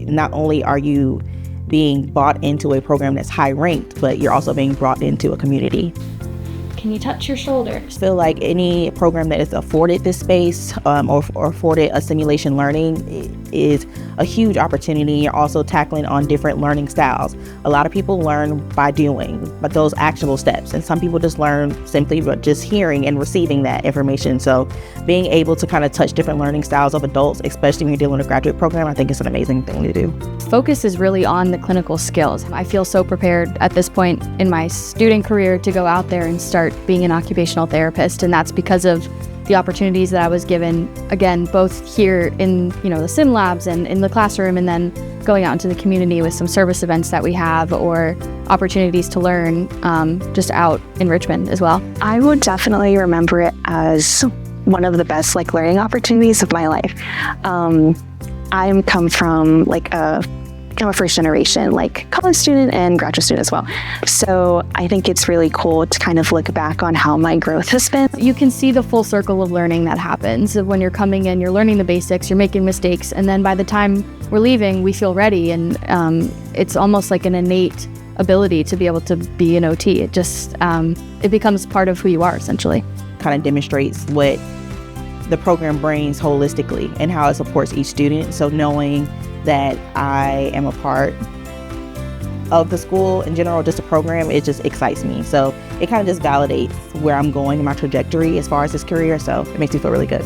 not only are you being brought into a program that's high ranked, but you're also being brought into a community. Can you touch your shoulders? I feel like any program that is afforded this space or afforded a simulation learning is a huge opportunity. You're also tackling on different learning styles. A lot of people learn by doing, but those actionable steps. And some people just learn simply just hearing and receiving that information. So being able to kind of touch different learning styles of adults, especially when you're dealing with a graduate program, I think it's an amazing thing to do. Focus is really on the clinical skills. I feel so prepared at this point in my student career to go out there and start being an occupational therapist, and that's because of the opportunities that I was given, again, both here in the sim labs and in the classroom, and then going out into the community with some service events that we have, or opportunities to learn just out in Richmond as well. I would definitely remember it as one of the best learning opportunities of my life. I come from I'm a first generation college student and graduate student as well. So I think it's really cool to kind of look back on how my growth has been. You can see the full circle of learning that happens. When you're coming in, you're learning the basics, you're making mistakes, and then by the time we're leaving, we feel ready, and it's almost like an innate ability to be able to be an OT. It just, it becomes part of who you are, essentially. Kind of demonstrates what the program brings holistically and how it supports each student. So knowing that I am a part of the school in general, just a program, it just excites me. So it kind of just validates where I'm going in my trajectory as far as this career. So it makes me feel really good.